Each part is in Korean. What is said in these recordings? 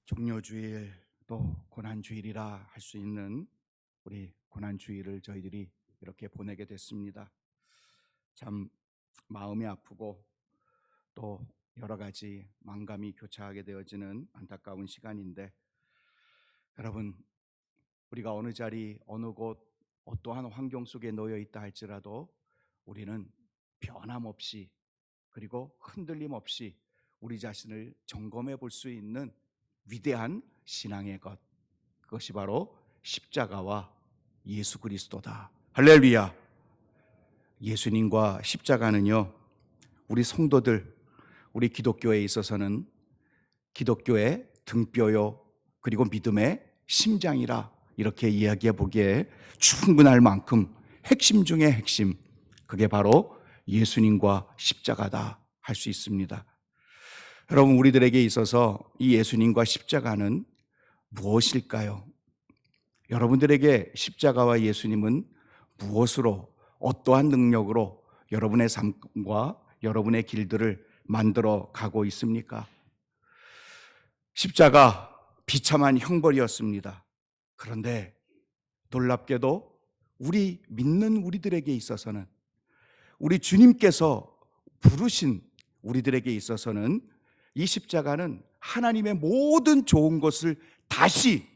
종료주일 또 고난주일이라 할 수 있는 우리 고난주일을 저희들이 이렇게 보내게 됐습니다. 참 마음이 아프고 또 여러 가지 만감이 교차하게 되어지는 안타까운 시간인데, 여러분, 우리가 어느 자리 어느 곳 어떠한 환경 속에 놓여 있다 할지라도 우리는 변함없이, 그리고 흔들림 없이 우리 자신을 점검해 볼 수 있는 위대한 신앙의 것, 그것이 바로 십자가와 예수 그리스도다. 할렐루야. 예수님과 십자가는요, 우리 성도들, 우리 기독교에 있어서는 기독교의 등뼈요, 그리고 믿음의 심장이라 이렇게 이야기해 보기에 충분할 만큼 핵심 중의 핵심, 그게 바로 예수님과 십자가다 할 수 있습니다. 여러분, 우리들에게 있어서 이 예수님과 십자가는 무엇일까요? 여러분들에게 십자가와 예수님은 무엇으로, 어떠한 능력으로 여러분의 삶과 여러분의 길들을 만들어 가고 있습니까? 십자가 비참한 형벌이었습니다. 그런데 놀랍게도 우리 믿는 우리들에게 있어서는, 우리 주님께서 부르신 우리들에게 있어서는 이 십자가는 하나님의 모든 좋은 것을 다시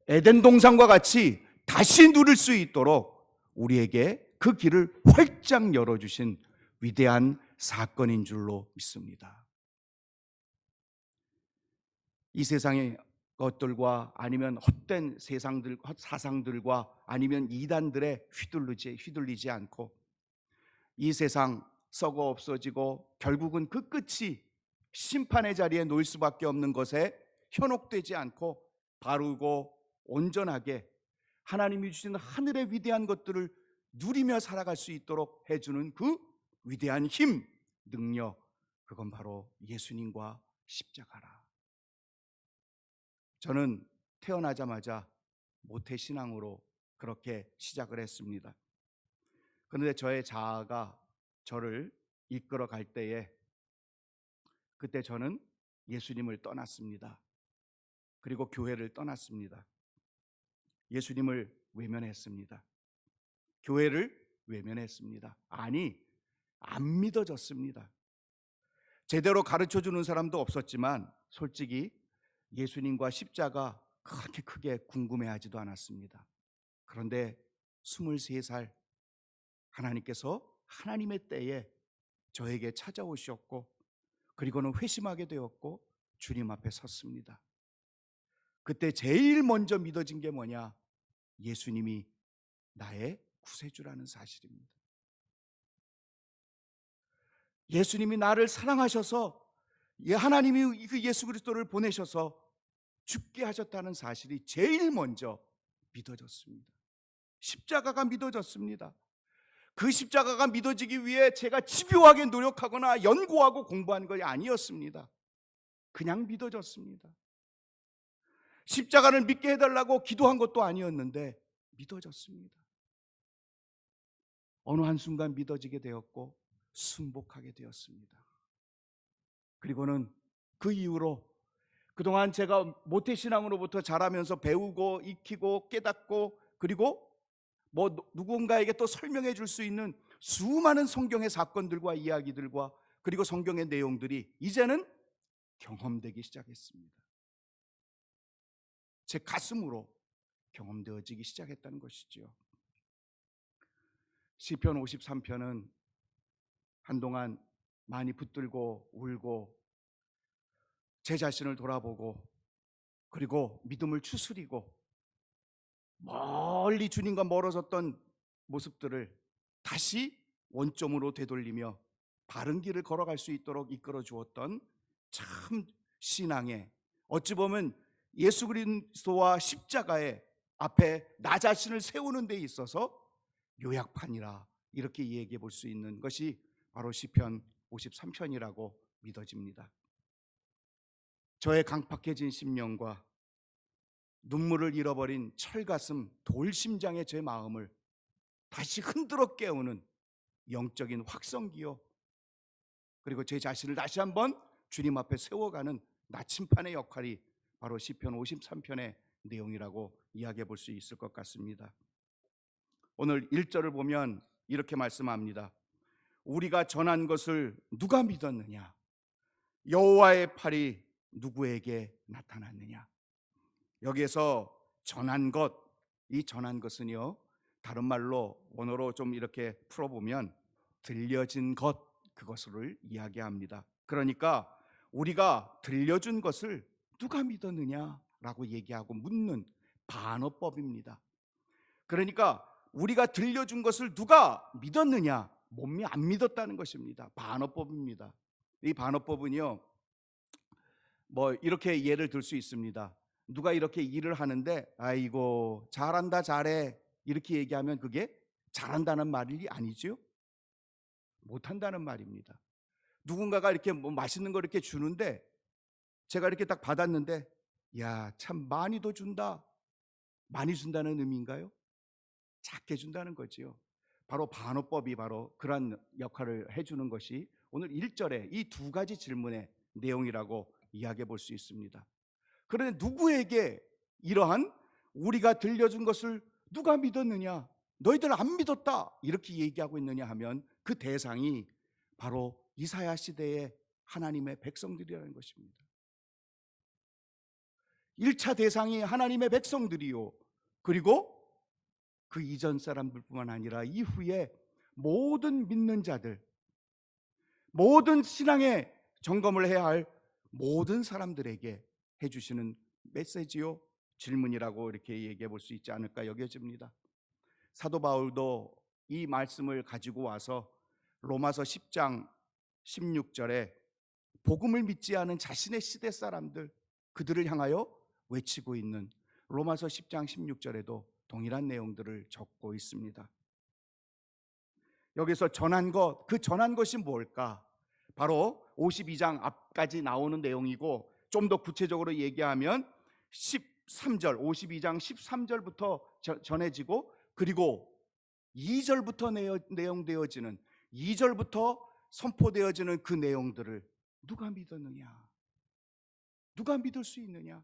에덴 동산과 같이 다시 누릴 수 있도록 우리에게 그 길을 활짝 열어주신 위대한 사건인 줄로 믿습니다. 이 세상의 것들과 아니면 헛된 사상들과 아니면 이단들에 휘둘리지 않고 이 세상 썩어 없어지고 결국은 그 끝이 심판의 자리에 놓일 수밖에 없는 것에 현혹되지 않고 바르고 온전하게 하나님이 주신 하늘의 위대한 것들을 누리며 살아갈 수 있도록 해주는 그 위대한 힘, 능력, 그건 바로 예수님과 십자가라. 저는 태어나자마자 모태신앙으로 그렇게 시작을 했습니다. 그런데 저의 자아가 저를 이끌어 갈 때에, 그때 저는 예수님을 떠났습니다. 그리고 교회를 떠났습니다. 예수님을 외면했습니다. 교회를 외면했습니다. 아니, 안 믿어졌습니다. 제대로 가르쳐주는 사람도 없었지만 솔직히 예수님과 십자가 그렇게 크게 궁금해하지도 않았습니다. 그런데 23살 하나님께서 하나님의 때에 저에게 찾아오셨고, 그리고는 회심하게 되었고 주님 앞에 섰습니다. 그때 제일 먼저 믿어진 게 뭐냐? 예수님이 나의 구세주라는 사실입니다. 예수님이 나를 사랑하셔서, 하나님이 그 예수 그리스도를 보내셔서 죽게 하셨다는 사실이 제일 먼저 믿어졌습니다. 십자가가 믿어졌습니다. 그 십자가가 믿어지기 위해 제가 집요하게 노력하거나 연구하고 공부한 것이 아니었습니다. 그냥 믿어졌습니다. 십자가를 믿게 해달라고 기도한 것도 아니었는데 믿어졌습니다. 어느 한순간 믿어지게 되었고 순복하게 되었습니다. 그리고는 그 이후로 그동안 제가 모태신앙으로부터 자라면서 배우고 익히고 깨닫고, 그리고 누군가에게 또 설명해 줄 수 있는 수많은 성경의 사건들과 이야기들과 그리고 성경의 내용들이 이제는 경험되기 시작했습니다. 제 가슴으로 경험되어지기 시작했다는 것이죠. 시편 53편은 한동안 많이 붙들고 울고 제 자신을 돌아보고, 그리고 믿음을 추스리고 멀리 주님과 멀어졌던 모습들을 다시 원점으로 되돌리며 바른 길을 걸어갈 수 있도록 이끌어 주었던 참 신앙의, 어찌 보면 예수 그리스도와 십자가의 앞에 나 자신을 세우는 데 있어서 요약판이라 이렇게 얘기해 볼 수 있는 것이 바로 시편 53편이라고 믿어집니다. 저의 강팍해진 심령과 눈물을 잃어버린 철가슴 돌심장의 제 마음을 다시 흔들어 깨우는 영적인 확성기요, 그리고 제 자신을 다시 한번 주님 앞에 세워가는 나침판의 역할이 바로 시편 53편의 내용이라고 이야기해 볼 수 있을 것 같습니다. 오늘 1절을 보면 이렇게 말씀합니다. 우리가 전한 것을 누가 믿었느냐? 여호와의 팔이 누구에게 나타났느냐? 여기에서 전한 것, 이 전한 것은요, 다른 말로 원어로 좀 이렇게 풀어보면 들려진 것, 그것을 이야기합니다. 그러니까 우리가 들려준 것을 누가 믿었느냐라고 얘기하고 묻는 반어법입니다. 그러니까 우리가 들려준 것을 누가 믿었느냐, 몸이 안 믿었다는 것입니다. 반어법입니다. 이 반어법은요, 뭐 이렇게 예를 들 수 있습니다. 누가 이렇게 일을 하는데 아이고 잘한다 잘해 이렇게 얘기하면 그게 잘한다는 말이 아니죠. 못한다는 말입니다. 누군가가 이렇게 뭐 맛있는 거 이렇게 주는데 제가 이렇게 딱 받았는데 야, 참 많이도 준다. 많이 준다는 의미인가요? 작게 준다는 거지요. 바로 반어법이 바로 그런 역할을 해주는 것이 오늘 1절에 이 두 가지 질문의 내용이라고 이야기해 볼 수 있습니다. 그런데 누구에게 이러한 우리가 들려준 것을 누가 믿었느냐? 너희들 안 믿었다 이렇게 얘기하고 있느냐 하면 그 대상이 바로 이사야 시대의 하나님의 백성들이라는 것입니다. 1차 대상이 하나님의 백성들이요, 그리고 그 이전 사람들뿐만 아니라 이후에 모든 믿는 자들, 모든 신앙의 점검을 해야 할 모든 사람들에게 해주시는 메시지요, 질문이라고 이렇게 얘기해 볼 수 있지 않을까 여겨집니다. 사도 바울도 이 말씀을 가지고 와서 로마서 10장 16절에 복음을 믿지 않은 자신의 시대 사람들, 그들을 향하여 외치고 있는 로마서 10장 16절에도 동일한 내용들을 적고 있습니다. 여기서 전한 것, 그 전한 것이 뭘까? 바로 52장 앞까지 나오는 내용이고, 좀 더 구체적으로 얘기하면 13절, 52장 13절부터 전해지고, 그리고 2절부터 내용되어지는, 2절부터 선포되어지는 그 내용들을 누가 믿었느냐? 누가 믿을 수 있느냐?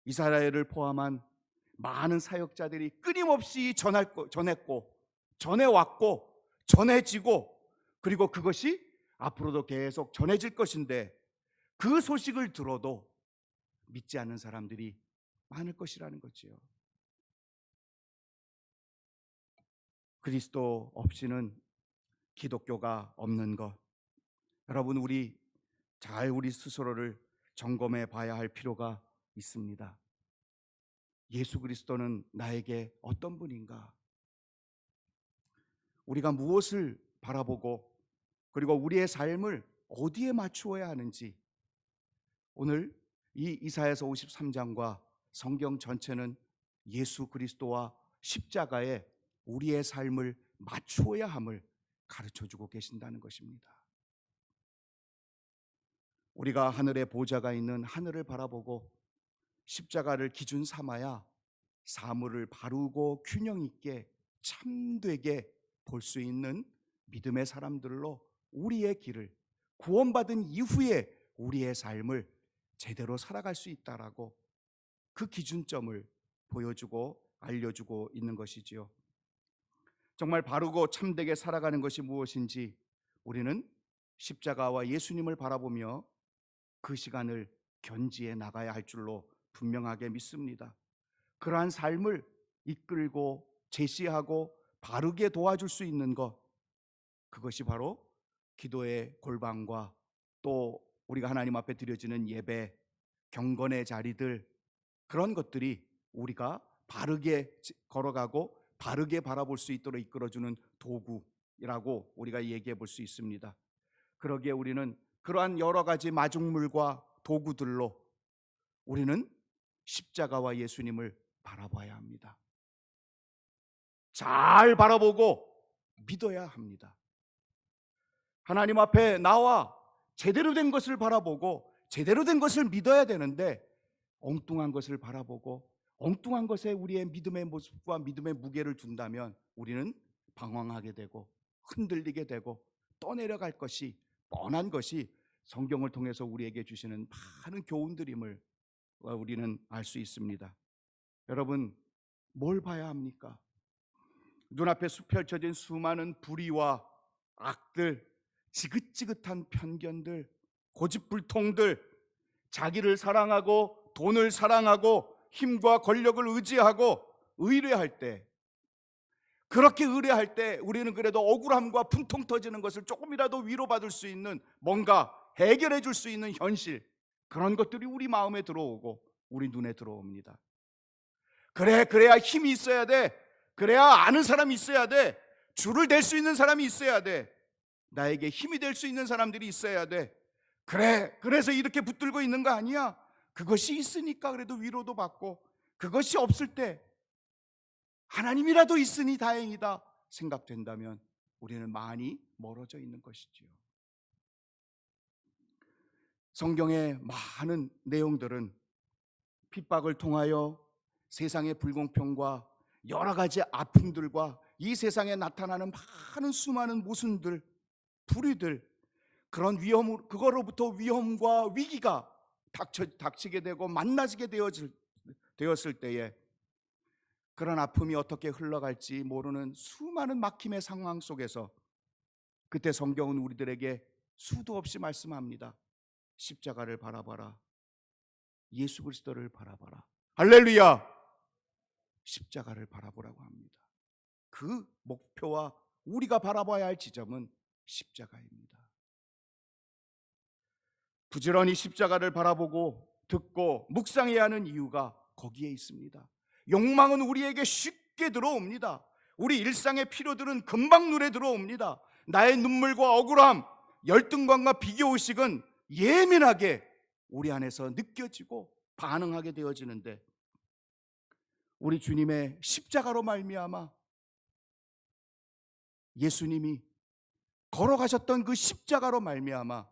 이스라엘을 포함한 많은 사역자들이 끊임없이 전했고 전해왔고 전해지고, 그리고 그것이 앞으로도 계속 전해질 것인데 그 소식을 들어도 믿지 않는 사람들이 많을 것이라는 거지요. 그리스도 없이는 기독교가 없는 것, 여러분 우리 스스로를 점검해 봐야 할 필요가 있습니다. 예수 그리스도는 나에게 어떤 분인가? 우리가 무엇을 바라보고 그리고 우리의 삶을 어디에 맞추어야 하는지, 오늘 이 이사야서 53장과 성경 전체는 예수 그리스도와 십자가에 우리의 삶을 맞추어야 함을 가르쳐주고 계신다는 것입니다. 우리가 하늘에 보좌가 있는 하늘을 바라보고 십자가를 기준 삼아야 사물을 바르고 균형 있게 참되게 볼 수 있는 믿음의 사람들로 우리의 길을, 구원받은 이후에 우리의 삶을 제대로 살아갈 수 있다라고 그 기준점을 보여주고 알려주고 있는 것이지요. 정말 바르고 참되게 살아가는 것이 무엇인지 우리는 십자가와 예수님을 바라보며 그 시간을 견지해 나가야 할 줄로 분명하게 믿습니다. 그러한 삶을 이끌고 제시하고 바르게 도와줄 수 있는 것, 그것이 바로 기도의 골방과 또 우리가 하나님 앞에 드려지는 예배, 경건의 자리들, 그런 것들이 우리가 바르게 걸어가고 바르게 바라볼 수 있도록 이끌어주는 도구라고 우리가 얘기해 볼 수 있습니다. 그러기에 우리는 그러한 여러 가지 마중물과 도구들로 우리는 십자가와 예수님을 바라봐야 합니다. 잘 바라보고 믿어야 합니다. 하나님 앞에 나와 제대로 된 것을 바라보고 제대로 된 것을 믿어야 되는데, 엉뚱한 것을 바라보고 엉뚱한 것에 우리의 믿음의 모습과 믿음의 무게를 둔다면 우리는 방황하게 되고 흔들리게 되고 떠내려갈 것이 뻔한 것이 성경을 통해서 우리에게 주시는 많은 교훈들임을 우리는 알 수 있습니다. 여러분, 뭘 봐야 합니까? 눈앞에 펼쳐진 수많은 불의와 악들, 지긋지긋한 편견들, 고집불통들, 자기를 사랑하고 돈을 사랑하고 힘과 권력을 의지하고 의뢰할 때, 그렇게 의뢰할 때 우리는 그래도 억울함과 분통 터지는 것을 조금이라도 위로받을 수 있는, 뭔가 해결해 줄 수 있는 현실, 그런 것들이 우리 마음에 들어오고 우리 눈에 들어옵니다. 그래야 힘이 있어야 돼. 그래야 아는 사람이 있어야 돼. 줄을 댈 수 있는 사람이 있어야 돼. 나에게 힘이 될 수 있는 사람들이 있어야 돼. 그래서 이렇게 붙들고 있는 거 아니야. 그것이 있으니까 그래도 위로도 받고, 그것이 없을 때 하나님이라도 있으니 다행이다 생각된다면 우리는 많이 멀어져 있는 것이지요. 성경의 많은 내용들은 핍박을 통하여 세상의 불공평과 여러 가지 아픔들과 이 세상에 나타나는 많은 수많은 모순들, 불의들, 그런 그거로부터 위험과 위기가 닥치게 되고 만나지게 되었을 때에 그런 아픔이 어떻게 흘러갈지 모르는 수많은 막힘의 상황 속에서 그때 성경은 우리들에게 수도 없이 말씀합니다. 십자가를 바라봐라. 예수 그리스도를 바라봐라. 할렐루야! 십자가를 바라보라고 합니다. 그 목표와 우리가 바라봐야 할 지점은 십자가입니다. 부지런히 십자가를 바라보고 듣고 묵상해야 하는 이유가 거기에 있습니다. 욕망은 우리에게 쉽게 들어옵니다. 우리 일상의 필요들은 금방 눈에 들어옵니다. 나의 눈물과 억울함, 열등감과 비교의식은 예민하게 우리 안에서 느껴지고 반응하게 되어지는데, 우리 주님의 십자가로 말미암아 예수님이 걸어가셨던 그 십자가로 말미암아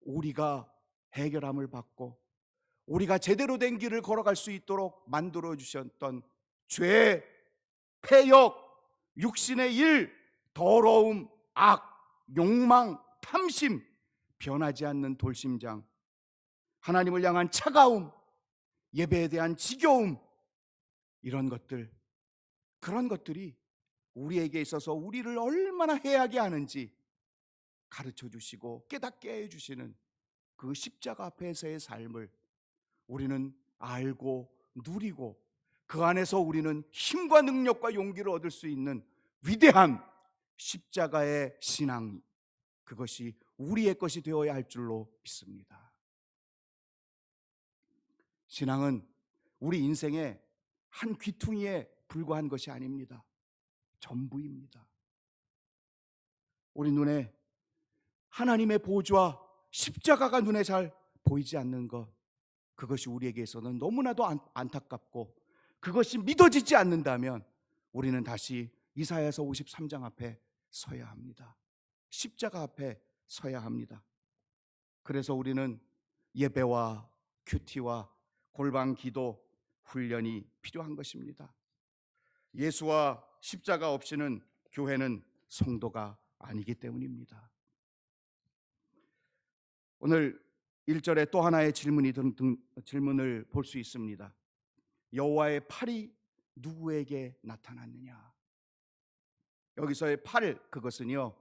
우리가 해결함을 받고 우리가 제대로 된 길을 걸어갈 수 있도록 만들어 주셨던 죄, 폐역, 육신의 일, 더러움, 악, 욕망, 탐심, 변하지 않는 돌심장, 하나님을 향한 차가움, 예배에 대한 지겨움, 이런 것들, 그런 것들이 우리에게 있어서 우리를 얼마나 해하게 하는지 가르쳐 주시고 깨닫게 해주시는 그 십자가 앞에서의 삶을 우리는 알고 누리고, 그 안에서 우리는 힘과 능력과 용기를 얻을 수 있는 위대한 십자가의 신앙, 그것이 우리의 것이 되어야 할 줄로 믿습니다. 신앙은 우리 인생의 한 귀퉁이에 불과한 것이 아닙니다. 전부입니다. 우리 눈에 하나님의 보좌와 십자가가 눈에 잘 보이지 않는 것, 그것이 우리에게서는 너무나도 안타깝고, 그것이 믿어지지 않는다면 우리는 다시 이사야서 53장 앞에 서야 합니다. 십자가 앞에 서야 합니다. 그래서 우리는 예배와 큐티와 골방 기도 훈련이 필요한 것입니다. 예수와 십자가 없이는 교회는 성도가 아니기 때문입니다. 오늘 1절에 또 하나의 질문을 볼 수 있습니다. 여호와의 팔이 누구에게 나타났느냐? 여기서의 팔, 그것은요,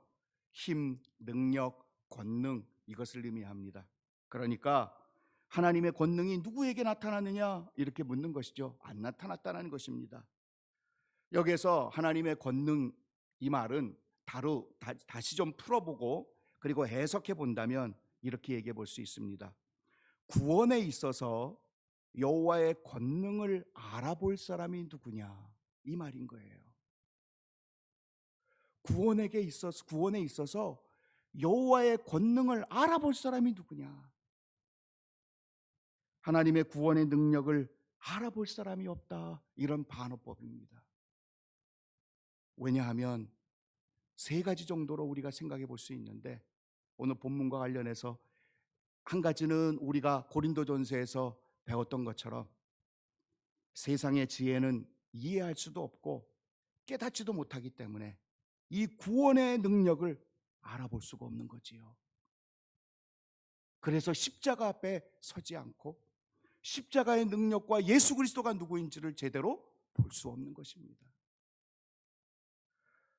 힘, 능력, 권능, 이것을 의미합니다. 그러니까 하나님의 권능이 누구에게 나타났느냐 이렇게 묻는 것이죠. 안 나타났다는 것입니다. 여기에서 하나님의 권능, 이 말은 다시 좀 풀어보고 그리고 해석해 본다면 이렇게 얘기해 볼 수 있습니다. 구원에 있어서 여호와의 권능을 알아볼 사람이 누구냐, 이 말인 거예요. 구원에 있어서 여호와의 권능을 알아볼 사람이 누구냐? 하나님의 구원의 능력을 알아볼 사람이 없다, 이런 반어법입니다. 왜냐하면 세 가지 정도로 우리가 생각해 볼 수 있는데, 오늘 본문과 관련해서 한 가지는 우리가 고린도전서에서 배웠던 것처럼 세상의 지혜는 이해할 수도 없고 깨닫지도 못하기 때문에 이 구원의 능력을 알아볼 수가 없는 거지요. 그래서 십자가 앞에 서지 않고 십자가의 능력과 예수 그리스도가 누구인지를 제대로 볼 수 없는 것입니다.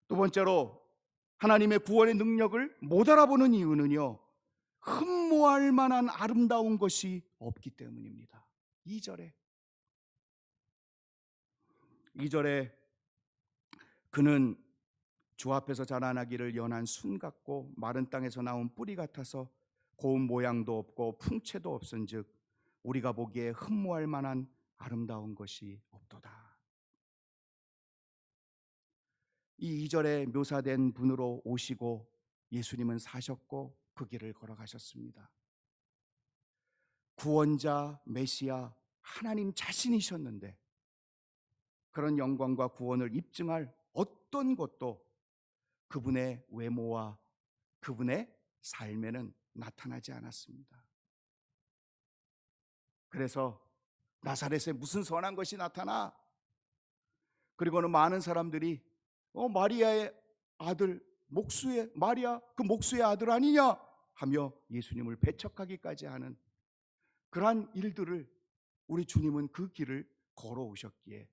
두 번째로 하나님의 구원의 능력을 못 알아보는 이유는요, 흠모할 만한 아름다운 것이 없기 때문입니다. 2절에 그는 주 앞에서 자라나기를 연한 순 같고 마른 땅에서 나온 뿌리 같아서 고운 모양도 없고 풍채도 없은즉 우리가 보기에 흠모할 만한 아름다운 것이 없도다. 이 2절에 묘사된 분으로 오시고 예수님은 사셨고 그 길을 걸어가셨습니다. 구원자 메시아 하나님 자신이셨는데 그런 영광과 구원을 입증할 어떤 것도 그분의 외모와 그분의 삶에는 나타나지 않았습니다. 그래서 나사렛에 무슨 선한 것이 나타나? 그리고는 많은 사람들이 마리아의 아들 목수의 마리아 그 목수의 아들 아니냐 하며 예수님을 배척하기까지 하는 그러한 일들을 우리 주님은 그 길을 걸어오셨기에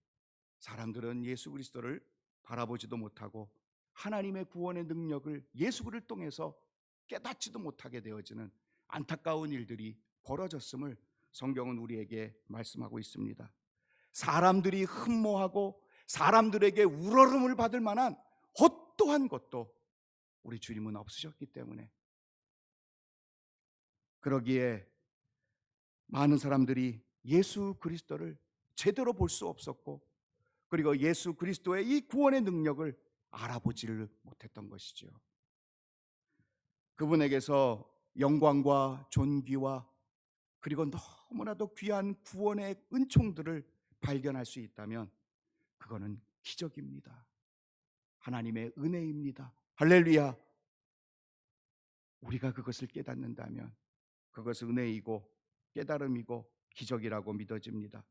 사람들은 예수 그리스도를 바라보지도 못하고 하나님의 구원의 능력을 예수 그리스도를 통해서 깨닫지도 못하게 되어지는 안타까운 일들이 벌어졌음을 성경은 우리에게 말씀하고 있습니다. 사람들이 흠모하고 사람들에게 우러름을 받을 만한 어떠한 것도 우리 주님은 없으셨기 때문에 그러기에 많은 사람들이 예수 그리스도를 제대로 볼 수 없었고 그리고 예수 그리스도의 이 구원의 능력을 알아보지를 못했던 것이죠. 그분에게서 영광과 존귀와 그리고 너무나도 귀한 구원의 은총들을 발견할 수 있다면 그거는 기적입니다. 하나님의 은혜입니다. 할렐루야. 우리가 그것을 깨닫는다면 그것은 은혜이고 깨달음이고 기적이라고 믿어집니다.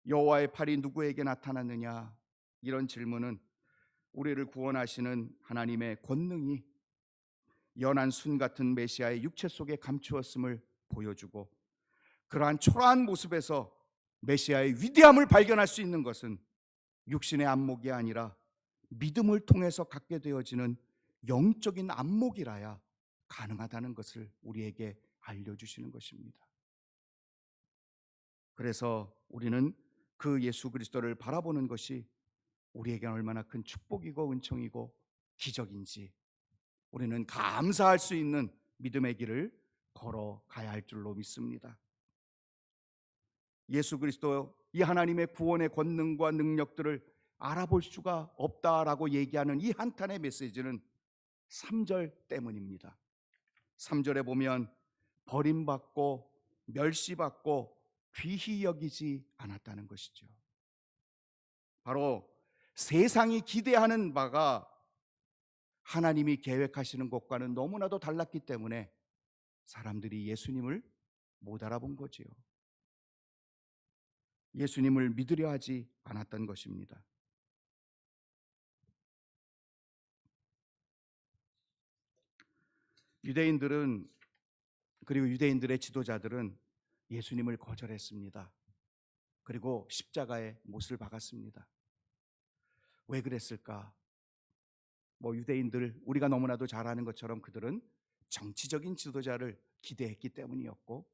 여호와의 팔이 누구에게 나타났느냐? 이런 질문은 우리를 구원하시는 하나님의 권능이 연한 순 같은 메시아의 육체 속에 감추었음을 보여주고 그러한 초라한 모습에서 메시아의 위대함을 발견할 수 있는 것은 육신의 안목이 아니라 믿음을 통해서 갖게 되어지는 영적인 안목이라야 가능하다는 것을 우리에게 알려주시는 것입니다. 그래서 우리는 그 예수 그리스도를 바라보는 것이 우리에게 얼마나 큰 축복이고 은총이고 기적인지 우리는 감사할 수 있는 믿음의 길을 걸어가야 할 줄로 믿습니다. 예수 그리스도 이 하나님의 구원의 권능과 능력들을 알아볼 수가 없다라고 얘기하는 이 한탄의 메시지는 3절 때문입니다. 3절에 보면 버림받고 멸시받고 귀히 여기지 않았다는 것이죠. 바로 세상이 기대하는 바가 하나님이 계획하시는 것과는 너무나도 달랐기 때문에 사람들이 예수님을 못 알아본 거지요. 예수님을 믿으려 하지 않았던 것입니다. 유대인들은 그리고 유대인들의 지도자들은 예수님을 거절했습니다. 그리고 십자가에 못을 박았습니다. 왜 그랬을까? 유대인들 우리가 너무나도 잘 아는 것처럼 그들은 정치적인 지도자를 기대했기 때문이었고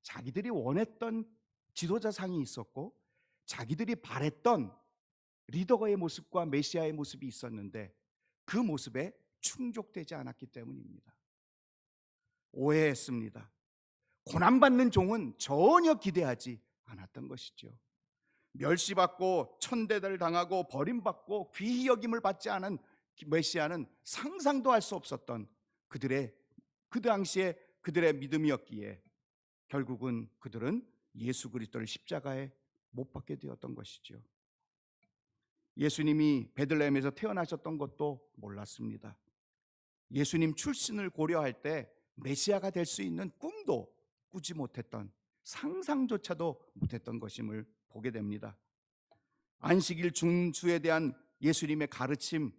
자기들이 원했던 지도자상이 있었고 자기들이 바랬던 리더의 모습과 메시아의 모습이 있었는데 그 모습에 충족되지 않았기 때문입니다. 오해했습니다. 고난받는 종은 전혀 기대하지 않았던 것이죠. 멸시받고 천대를 당하고 버림받고 귀히 여김을 받지 않은 메시아는 상상도 할 수 없었던 그 당시에 그들의 믿음이었기에 결국은 그들은 예수 그리스도를 십자가에 못 박게 되었던 것이죠. 예수님이 베들레헴에서 태어나셨던 것도 몰랐습니다. 예수님 출신을 고려할 때 메시아가 될 수 있는 꿈도 꾸지 못했던 상상조차도 못했던 것임을 보게 됩니다. 안식일 중수에 대한 예수님의 가르침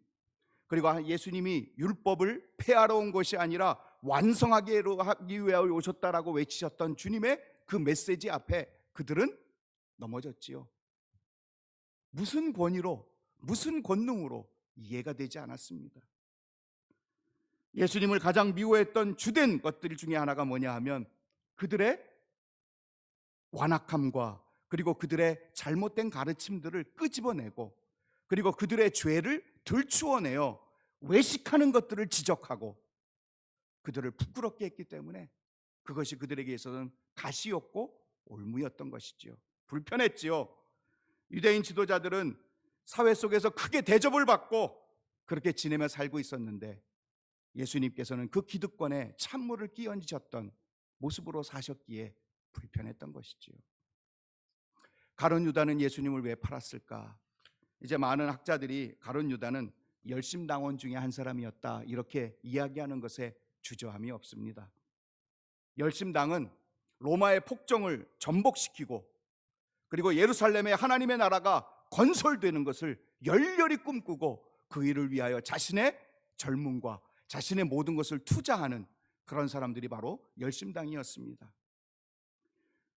그리고 예수님이 율법을 폐하러 온 것이 아니라 완성하기 위하여 오셨다라고 외치셨던 주님의 그 메시지 앞에 그들은 넘어졌지요. 무슨 권위로, 무슨 권능으로 이해가 되지 않았습니다. 예수님을 가장 미워했던 주된 것들 중에 하나가 뭐냐 하면 그들의 완악함과 그리고 그들의 잘못된 가르침들을 끄집어내고 그리고 그들의 죄를 들추어내어 외식하는 것들을 지적하고 그들을 부끄럽게 했기 때문에 그것이 그들에게 있어서는 가시였고 올무였던 것이지요. 불편했지요. 유대인 지도자들은 사회 속에서 크게 대접을 받고 그렇게 지내며 살고 있었는데 예수님께서는 그 기득권에 찬물을 끼얹으셨던 모습으로 사셨기에 불편했던 것이지요. 가룟 유다는 예수님을 왜 팔았을까? 이제 많은 학자들이 가룟 유다는 열심당원 중에 한 사람이었다 이렇게 이야기하는 것에 주저함이 없습니다. 열심당은 로마의 폭정을 전복시키고 그리고 예루살렘에 하나님의 나라가 건설되는 것을 열렬히 꿈꾸고 그 일을 위하여 자신의 젊음과 자신의 모든 것을 투자하는 그런 사람들이 바로 열심당이었습니다.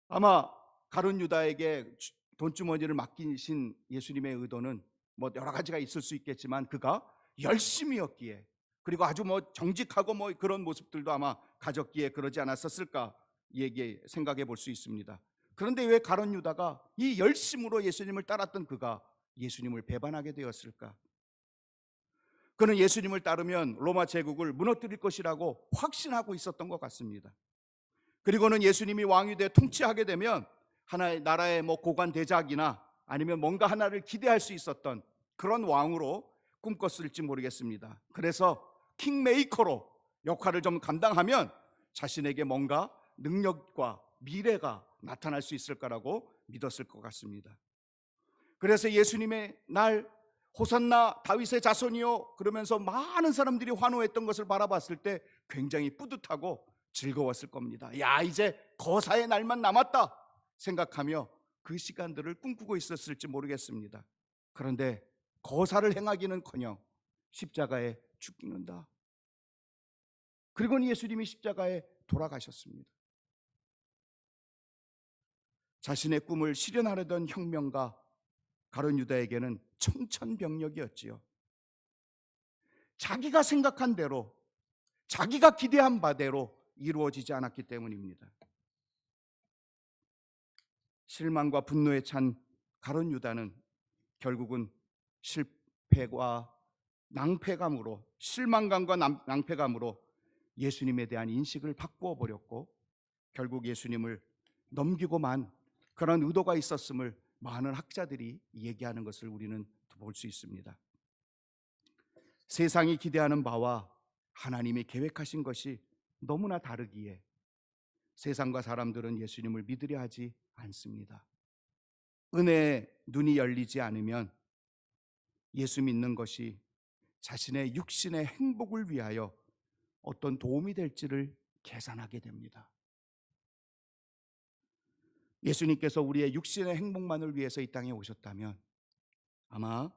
아마 가룟 유다에게 돈주머니를 맡기신 예수님의 의도는 뭐 여러 가지가 있을 수 있겠지만 그가 열심이었기에 그리고 아주 정직하고 그런 모습들도 아마 가졌기에 그러지 않았었을까 생각해 볼 수 있습니다. 그런데 왜 가룟 유다가 이 열심으로 예수님을 따랐던 그가 예수님을 배반하게 되었을까? 그는 예수님을 따르면 로마 제국을 무너뜨릴 것이라고 확신하고 있었던 것 같습니다. 그리고는 예수님이 왕이 돼 통치하게 되면 하나의 나라의 고관 대작이나 아니면 뭔가 하나를 기대할 수 있었던 그런 왕으로 꿈꿨을지 모르겠습니다. 그래서 킹메이커로 역할을 좀 감당하면 자신에게 뭔가 능력과 미래가 나타날 수 있을 거라고 믿었을 것 같습니다. 그래서 예수님의 날 호산나 다윗의 자손이요 그러면서 많은 사람들이 환호했던 것을 바라봤을 때 굉장히 뿌듯하고 즐거웠을 겁니다. 야, 이제 거사의 날만 남았다 생각하며 그 시간들을 꿈꾸고 있었을지 모르겠습니다. 그런데 거사를 행하기는커녕 십자가에 죽는다. 그리고는 예수님이 십자가에 돌아가셨습니다. 자신의 꿈을 실현하려던 혁명가 가룟 유다에게는 청천벽력이었지요. 자기가 생각한 대로, 자기가 기대한 바대로 이루어지지 않았기 때문입니다. 실망과 분노에 찬 가룟 유다는 결국은 실패와 낭패감으로, 실망감과 낭패감으로 예수님에 대한 인식을 바꾸어 버렸고 결국 예수님을 넘기고만 그런 의도가 있었음을 많은 학자들이 얘기하는 것을 우리는 볼 수 있습니다. 세상이 기대하는 바와 하나님이 계획하신 것이 너무나 다르기에 세상과 사람들은 예수님을 믿으려 하지 않습니다. 은혜의 눈이 열리지 않으면 예수 믿는 것이 자신의 육신의 행복을 위하여 어떤 도움이 될지를 계산하게 됩니다. 예수님께서 우리의 육신의 행복만을 위해서 이 땅에 오셨다면 아마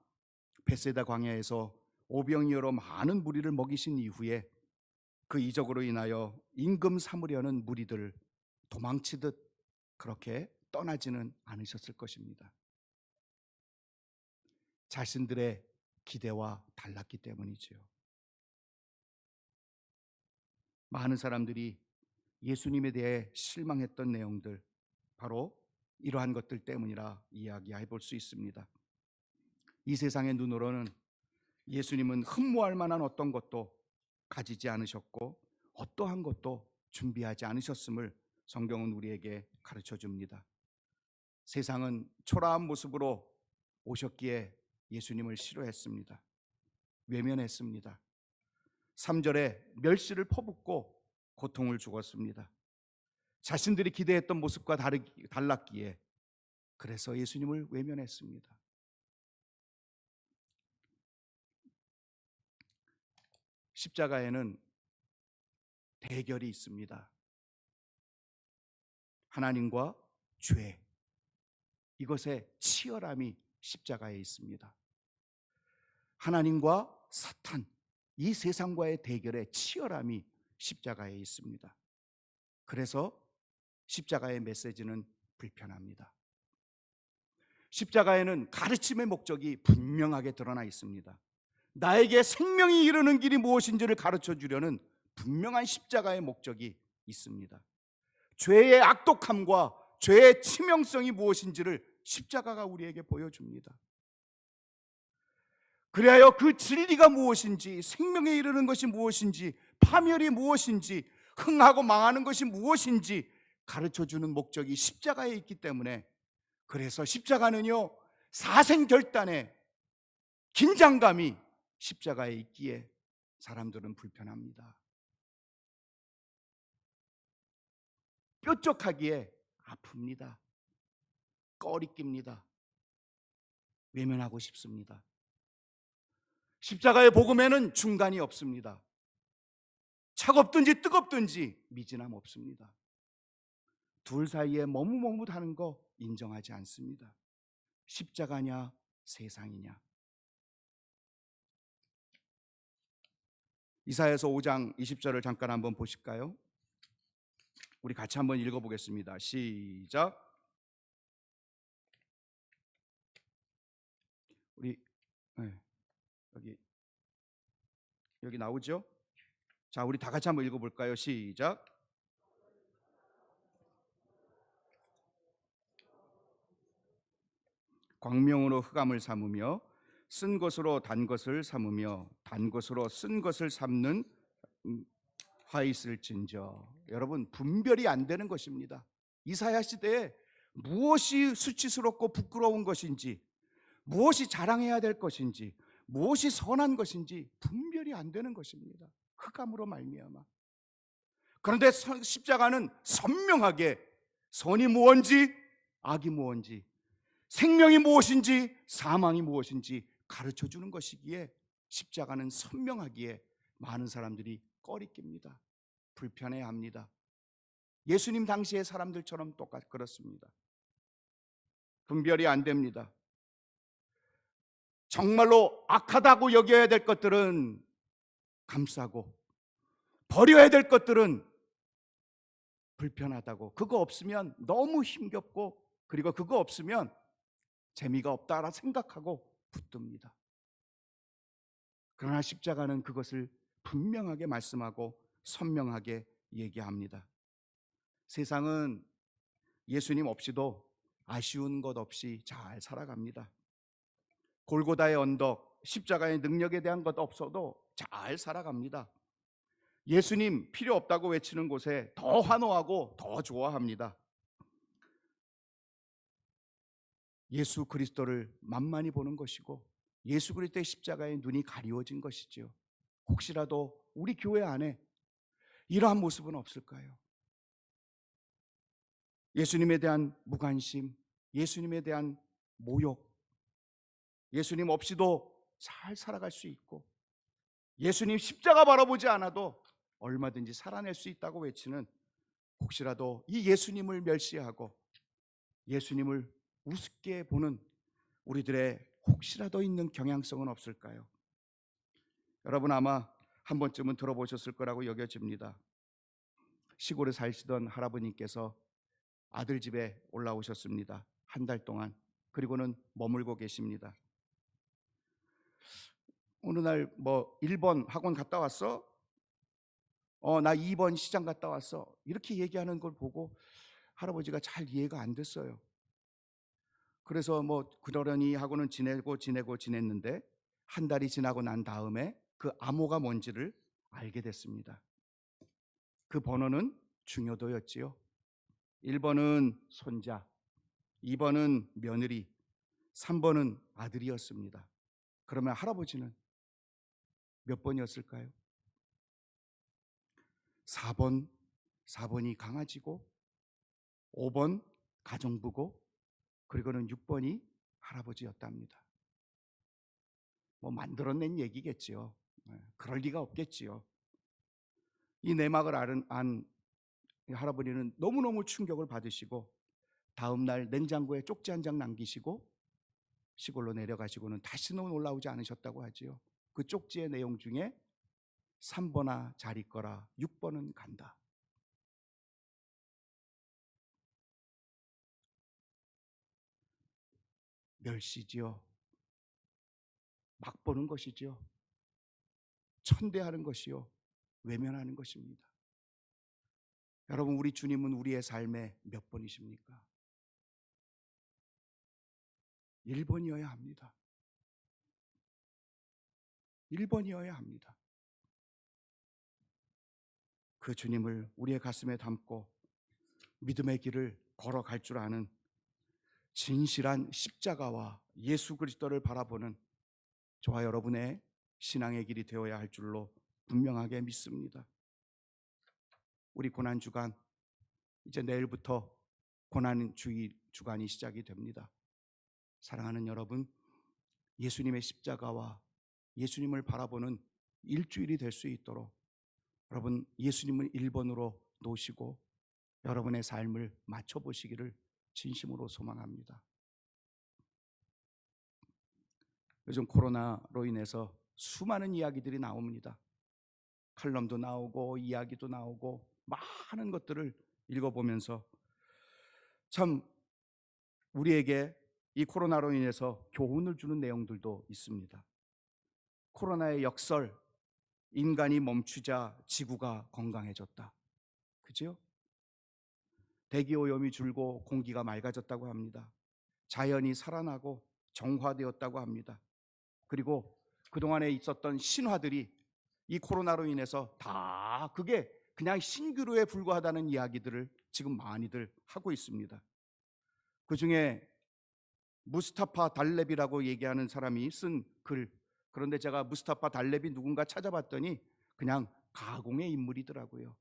베세다 광야에서 오병이어로 많은 무리를 먹이신 이후에 그 이적으로 인하여 임금 삼으려는 무리들 도망치듯 그렇게 떠나지는 않으셨을 것입니다. 자신들의 기대와 달랐기 때문이지요. 많은 사람들이 예수님에 대해 실망했던 내용들 바로 이러한 것들 때문이라 이야기해 볼 수 있습니다. 이 세상의 눈으로는 예수님은 흠모할 만한 어떤 것도 가지지 않으셨고 어떠한 것도 준비하지 않으셨음을 성경은 우리에게 가르쳐 줍니다. 세상은 초라한 모습으로 오셨기에 예수님을 싫어했습니다. 외면했습니다. 3절에 멸시를 퍼붓고 고통을 주었습니다. 자신들이 기대했던 모습과 달랐기에 그래서 예수님을 외면했습니다. 십자가에는 대결이 있습니다. 하나님과 죄, 이것의 치열함이 십자가에 있습니다. 하나님과 사탄, 이 세상과의 대결의 치열함이 십자가에 있습니다. 그래서 십자가의 메시지는 불편합니다. 십자가에는 가르침의 목적이 분명하게 드러나 있습니다. 나에게 생명이 이르는 길이 무엇인지를 가르쳐 주려는 분명한 십자가의 목적이 있습니다. 죄의 악독함과 죄의 치명성이 무엇인지를 십자가가 우리에게 보여줍니다. 그리하여 그 진리가 무엇인지, 생명에 이르는 것이 무엇인지, 파멸이 무엇인지, 흥하고 망하는 것이 무엇인지 가르쳐주는 목적이 십자가에 있기 때문에, 그래서 십자가는요, 사생결단의 긴장감이 십자가에 있기에 사람들은 불편합니다. 뾰족하기에 아픕니다. 꺼리낍니다. 외면하고 싶습니다. 십자가의 복음에는 중간이 없습니다. 차갑든지 뜨겁든지 미진함 없습니다. 둘 사이에 머뭇머뭇하는 거 인정하지 않습니다. 십자가냐 세상이냐. 이사야서 5장 20절을 잠깐 한번 보실까요? 우리 같이 한번 읽어보겠습니다. 시작. 우리 네, 여기 나오죠? 자, 우리 다 같이 한번 읽어볼까요? 시작. 광명으로 흑암을 삼으며 쓴 것으로 단 것을 삼으며 단 것으로 쓴 것을 삼는 화 있을진저. 여러분, 분별이 안 되는 것입니다. 이사야 시대에 무엇이 수치스럽고 부끄러운 것인지, 무엇이 자랑해야 될 것인지, 무엇이 선한 것인지 분별이 안 되는 것입니다. 흑암으로 말미암아. 그런데 십자가는 선명하게 선이 무엇인지 악이 무엇인지, 생명이 무엇인지 사망이 무엇인지 가르쳐주는 것이기에 십자가는 선명하기에 많은 사람들이 꺼리낍니다. 불편해합니다. 예수님 당시의 사람들처럼 똑같 그렇습니다. 분별이 안 됩니다. 정말로 악하다고 여겨야 될 것들은 감싸고, 버려야 될 것들은 불편하다고, 그거 없으면 너무 힘겹고, 그리고 그거 없으면 재미가 없다라 생각하고 붙듭니다. 그러나 십자가는 그것을 분명하게 말씀하고 선명하게 얘기합니다. 세상은 예수님 없이도 아쉬운 것 없이 잘 살아갑니다. 골고다의 언덕, 십자가의 능력에 대한 것 없어도 잘 살아갑니다. 예수님 필요 없다고 외치는 곳에 더 환호하고 더 좋아합니다. 예수 그리스도를 만만히 보는 것이고 예수 그리스도의 십자가에 눈이 가리워진 것이지요. 혹시라도 우리 교회 안에 이러한 모습은 없을까요? 예수님에 대한 무관심, 예수님에 대한 모욕, 예수님 없이도 잘 살아갈 수 있고, 예수님 십자가 바라보지 않아도 얼마든지 살아낼 수 있다고 외치는, 혹시라도 이 예수님을 멸시하고 예수님을 우습게 보는 우리들의 혹시라도 있는 경향성은 없을까요? 여러분 아마 한 번쯤은 들어보셨을 거라고 여겨집니다. 시골에 사시던 할아버님께서 아들 집에 올라오셨습니다. 한 달 동안. 그리고는 머물고 계십니다. 어느 날 1번 학원 갔다 왔어? 나 2번 시장 갔다 왔어. 이렇게 얘기하는 걸 보고 할아버지가 잘 이해가 안 됐어요. 그래서 그러려니 하고는 지냈는데 한 달이 지나고 난 다음에 그 암호가 뭔지를 알게 됐습니다. 그 번호는 중요도였지요. 1번은 손자, 2번은 며느리, 3번은 아들이었습니다. 그러면 할아버지는 몇 번이었을까요? 4번이 강아지고, 5번 가정부고, 그리고는 6번이 할아버지였답니다. 만들어낸 얘기겠지요. 그럴 리가 없겠지요. 이 내막을 안 할아버지는 너무너무 충격을 받으시고 다음 날 냉장고에 쪽지 한 장 남기시고 시골로 내려가시고는 다시는 올라오지 않으셨다고 하지요. 그 쪽지의 내용 중에 3번아 잘 있거라, 6번은 간다. 멸시지요. 막 보는 것이지요. 천대하는 것이요, 외면하는 것입니다. 여러분, 우리 주님은 우리의 삶에 몇 번이십니까? 1번이어야 합니다. 1번이어야 합니다. 그 주님을 우리의 가슴에 담고 믿음의 길을 걸어갈 줄 아는 진실한 십자가와 예수 그리스도를 바라보는 저와 여러분의 신앙의 길이 되어야 할 줄로 분명하게 믿습니다. 우리 고난주간, 이제 내일부터 고난주의 주간이 시작이 됩니다. 사랑하는 여러분, 예수님의 십자가와 예수님을 바라보는 일주일이 될 수 있도록 여러분, 예수님을 1번으로 놓으시고 여러분의 삶을 맞춰보시기를 진심으로 소망합니다. 요즘 코로나로 인해서 수많은 이야기들이 나옵니다. 칼럼도 나오고 이야기도 나오고 많은 것들을 읽어보면서 참 우리에게 이 코로나로 인해서 교훈을 주는 내용들도 있습니다. 코로나의 역설, 인간이 멈추자 지구가 건강해졌다. 그죠? 대기오염이 줄고 공기가 맑아졌다고 합니다. 자연이 살아나고 정화되었다고 합니다. 그리고 그동안에 있었던 신화들이 이 코로나로 인해서 다 그게 그냥 신기루에 불과하다는 이야기들을 지금 많이들 하고 있습니다. 그 중에 무스타파 달렙이라고 얘기하는 사람이 쓴 글, 그런데 제가 무스타파 달렙이 누군가 찾아봤더니 그냥 가공의 인물이더라고요.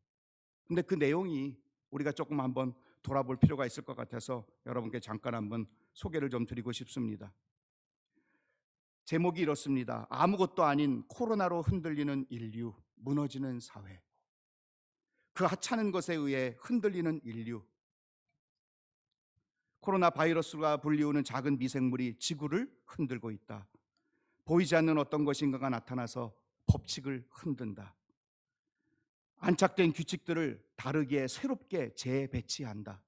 근데 그 내용이 우리가 조금 한번 돌아볼 필요가 있을 것 같아서 여러분께 잠깐 한번 소개를 좀 드리고 싶습니다. 제목이 이렇습니다. 아무것도 아닌 코로나로 흔들리는 인류, 무너지는 사회. 그 하찮은 것에 의해 흔들리는 인류. 코로나 바이러스가 불리우는 작은 미생물이 지구를 흔들고 있다. 보이지 않는 어떤 것인가가 나타나서 법칙을 흔든다. 안착된 규칙들을 다르게 새롭게 재배치한다.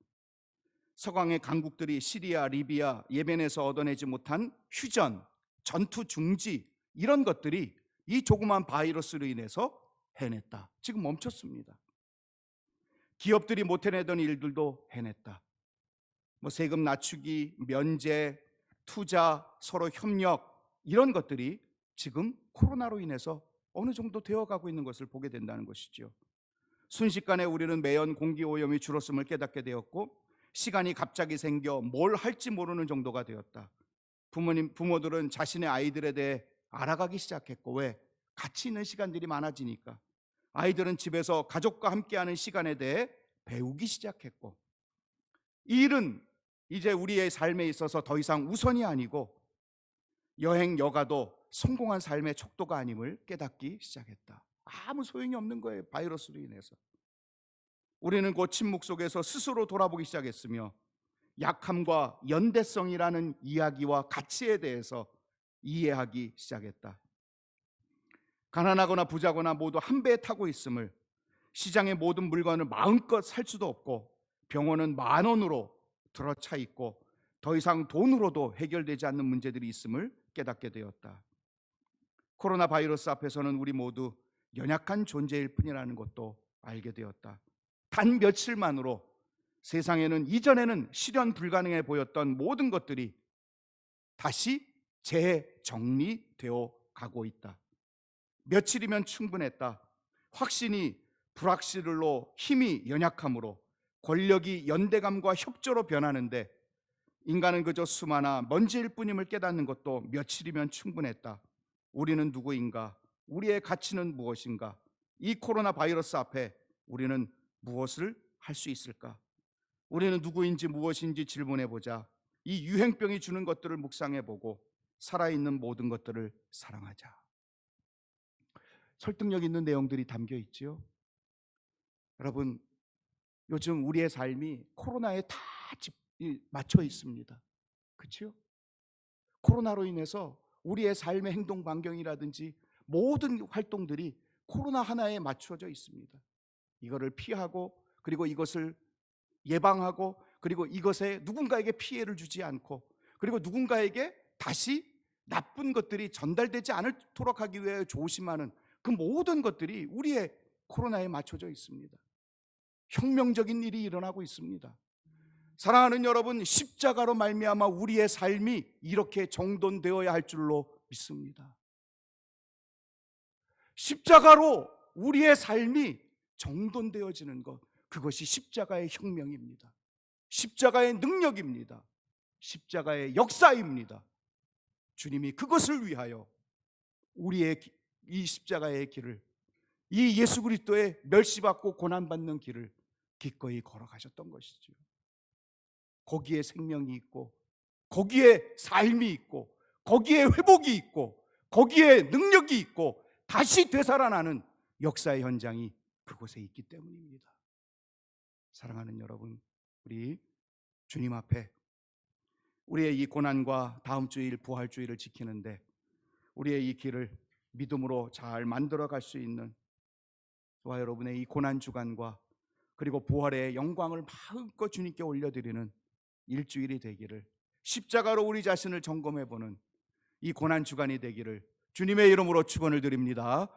서강의 강국들이 시리아, 리비아, 예멘에서 얻어내지 못한 휴전, 전투 중지, 이런 것들이 이 조그만 바이러스로 인해서 해냈다. 지금 멈췄습니다. 기업들이 못 해내던 일들도 해냈다. 세금 낮추기, 면제, 투자, 서로 협력, 이런 것들이 지금 코로나로 인해서 어느 정도 되어가고 있는 것을 보게 된다는 것이죠. 순식간에 우리는 매연 공기오염이 줄었음을 깨닫게 되었고, 시간이 갑자기 생겨 뭘 할지 모르는 정도가 되었다. 부모들은 자신의 아이들에 대해 알아가기 시작했고, 왜? 같이 있는 시간들이 많아지니까. 아이들은 집에서 가족과 함께하는 시간에 대해 배우기 시작했고, 이 일은 이제 우리의 삶에 있어서 더 이상 우선이 아니고 여행 여가도 성공한 삶의 척도가 아님을 깨닫기 시작했다. 아무 소용이 없는 거예요, 바이러스로 인해서. 우리는 그 침묵 속에서 스스로 돌아보기 시작했으며, 약함과 연대성이라는 이야기와 가치에 대해서 이해하기 시작했다. 가난하거나 부자거나 모두 한 배에 타고 있음을, 시장의 모든 물건을 마음껏 살 수도 없고, 병원은 10,000원으로 들어차 있고 더 이상 돈으로도 해결되지 않는 문제들이 있음을 깨닫게 되었다. 코로나 바이러스 앞에서는 우리 모두 연약한 존재일 뿐이라는 것도 알게 되었다. 단 며칠만으로 세상에는 이전에는 실현 불가능해 보였던 모든 것들이 다시 재정리되어 가고 있다. 며칠이면 충분했다. 확신이 불확실로, 힘이 연약함으로, 권력이 연대감과 협조로 변하는데 인간은 그저 수마나 먼지일 뿐임을 깨닫는 것도 며칠이면 충분했다. 우리는 누구인가? 우리의 가치는 무엇인가? 이 코로나 바이러스 앞에 우리는 무엇을 할 수 있을까? 우리는 누구인지 무엇인지 질문해보자. 이 유행병이 주는 것들을 묵상해보고 살아있는 모든 것들을 사랑하자. 설득력 있는 내용들이 담겨 있지요. 여러분, 요즘 우리의 삶이 코로나에 다 맞춰 있습니다. 그렇죠? 코로나로 인해서 우리의 삶의 행동 반경이라든지 모든 활동들이 코로나 하나에 맞춰져 있습니다. 이거를 피하고, 그리고 이것을 예방하고, 그리고 이것에 누군가에게 피해를 주지 않고, 그리고 누군가에게 다시 나쁜 것들이 전달되지 않도록 하기 위해 조심하는 그 모든 것들이 우리의 코로나에 맞춰져 있습니다. 혁명적인 일이 일어나고 있습니다. 사랑하는 여러분, 십자가로 말미암아 우리의 삶이 이렇게 정돈되어야 할 줄로 믿습니다. 십자가로 우리의 삶이 정돈되어지는 것, 그것이 십자가의 혁명입니다. 십자가의 능력입니다. 십자가의 역사입니다. 주님이 그것을 위하여 우리의 이 십자가의 길을, 이 예수 그리스도의 멸시받고 고난받는 길을 기꺼이 걸어가셨던 것이죠. 거기에 생명이 있고, 거기에 삶이 있고, 거기에 회복이 있고, 거기에 능력이 있고, 다시 되살아나는 역사의 현장이 그곳에 있기 때문입니다. 사랑하는 여러분, 우리 주님 앞에 우리의 이 고난과 다음 주일 부활주의를 지키는데 우리의 이 길을 믿음으로 잘 만들어 갈 수 있는 저와 여러분의 이 고난 주간과 그리고 부활의 영광을 마음껏 주님께 올려드리는 일주일이 되기를, 십자가로 우리 자신을 점검해 보는 이 고난 주간이 되기를 주님의 이름으로 축원을 드립니다.